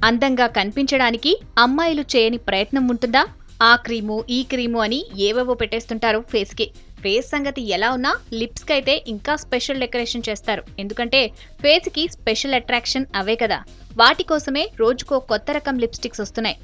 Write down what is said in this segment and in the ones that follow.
అందంగా కనిపించడానికి అమ్మాయిలు చేయని ప్రయత్నం ఉంటుందా? ఆ క్రీము ఈ క్రీము అని ఏవేవో పెట్టేస్తుంటారు ఫేస్ కి. ఫేస్ సంగతి ఎలా ఉన్నా లిప్స్ కి అయితే ఇంకా స్పెషల్ డెకరేషన్ చేస్తారు. ఎందుకంటే ఫేస్ కి స్పెషల్ అట్రాక్షన్ అవే కదా. వాటి కోసమే రోజుకో కొత్త రకం లిప్స్టిక్స్ వస్తున్నాయి.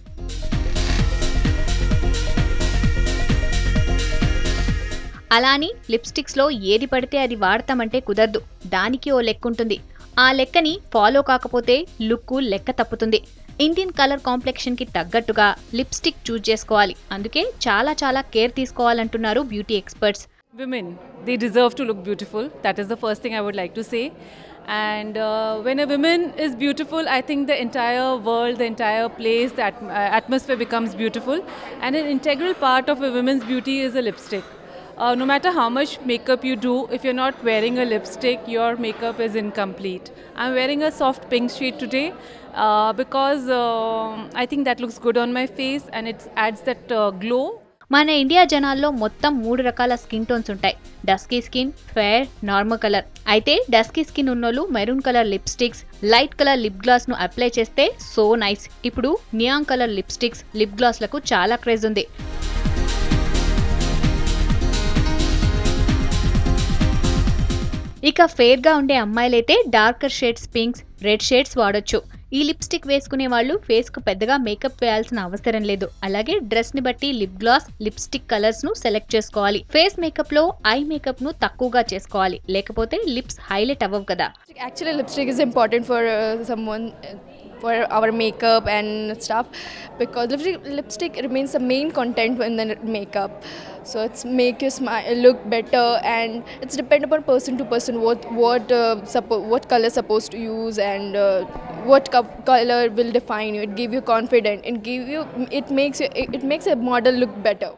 అలాని లిప్స్టిక్స్ లో ఏది పడితే అది వాడతామంటే కుదరదు. దానికి ఓ లెక్కుంటుంది. ఆ లెక్కని ఫాలో కాకపోతే లుక్కు లెక్క తప్పుతుంది. ఇండియన్ కలర్ కాంప్లెక్షన్ కి తగ్గట్టుగా లిప్స్టిక్ చూజ్ చేసుకోవాలి. అందుకే చాలా కేర్ తీసుకోవాలంటున్నారు beauty experts. Women, they deserve to look beautiful. That is the first thing I would like to say. And when a woman is beautiful, I think the entire world, the entire place, the atmosphere becomes beautiful. And an integral part of a woman's beauty is a lipstick. No matter how much makeup you do, if you're not wearing a lipstick, your makeup is incomplete. I'm wearing a soft pink shade today because I think that looks good on my face and it adds that glow. మన India జనాల్లో మొత్తం 3 రకాల skin tones ఉంటాయి. Dusky skin, fair, normal colour. అయితే dusky skin ఉన్నోళ్ళు maroon colour lipsticks, light colour lip gloss ను apply చేస్తే so nice. ఇప్పుడు neon colour lipsticks, lip gloss లకు చాలా క్రేజ్ ఉంది. ఇక ఫెయిర్ గా ఉండే అమ్మాయిలైతే darker shades, pinks, red shades వాడొచ్చు. ఈ లిప్స్టిక్ వేసుకునే వాళ్ళు ఫేస్ కు పెద్దగా మేకప్ వేయాల్సిన అవసరం లేదు. అలాగే డ్రెస్ ని బట్టి లిప్ గ్లాస్, లిప్స్టిక్ కలర్స్ ను సెలెక్ట్ చేసుకోవాలి. ఫేస్ మేకప్ లో ఐ మేకప్ ను తక్కువగా చేసుకోవాలి, లేకపోతే లిప్స్ హైలైట్ అవ్వవు కదా. Actually, lipstick is important for someone for our makeup and stuff because lipstick remains the main content in the makeup. So it's make you smile, look better, and it's depend upon person to person what color supposed to use and what color will define you. It give you confidence. It makes a model look better.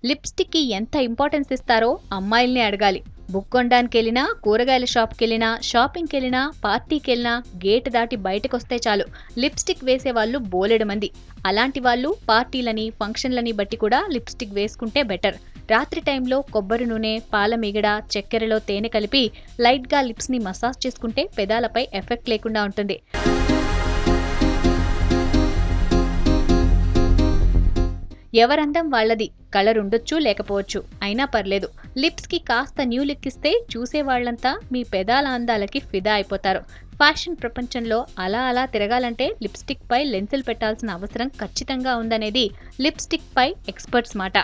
Lipstick కి ఎంత importance ఇస్తారో అమ్మాయిల్ని అడగాలి. Book కొనడానికి వెళ్ళినా, కూరగాయల షాప్కి వెళ్ళినా, షాపింగ్కి వెళ్ళినా, పార్టీకి వెళ్ళినా గేట్ దాటి బయటకొస్తే చాలు లిప్స్టిక్ వేసే వాళ్ళు బోలెడు మంది. అలాంటి వాళ్ళు పార్టీలని, ఫంక్షన్లని బట్టి కూడా లిప్స్టిక్ వేసుకుంటే బెటర్. రాత్రి టైంలో కొబ్బరి నూనె, పాల మీగడ, చక్కెరలో తేనె కలిపి లైట్ గా లిప్స్ ని మసాజ్ చేసుకుంటే పెదాలపై ఎఫెక్ట్ లేకుండా ఉంటుంది. ఎవరందం వాళ్ళది. కలర్ ఉండొచ్చు, లేకపోవచ్చు, అయినా పర్లేదు. లిప్స్ కి కాస్త న్యూ లుక్ ఇస్తే చూసే వాళ్ళంతా మీ పెదాల అందాలకి ఫిదా అయిపోతారు. ఫ్యాషన్ ప్రపంచంలో అలా తిరగాలంటే లిప్స్టిక్ పై లెన్సులు పెట్టాల్సిన అవసరం ఖచ్చితంగా ఉందనేది లిప్స్టిక్ పై ఎక్స్పర్ట్స్ మాట.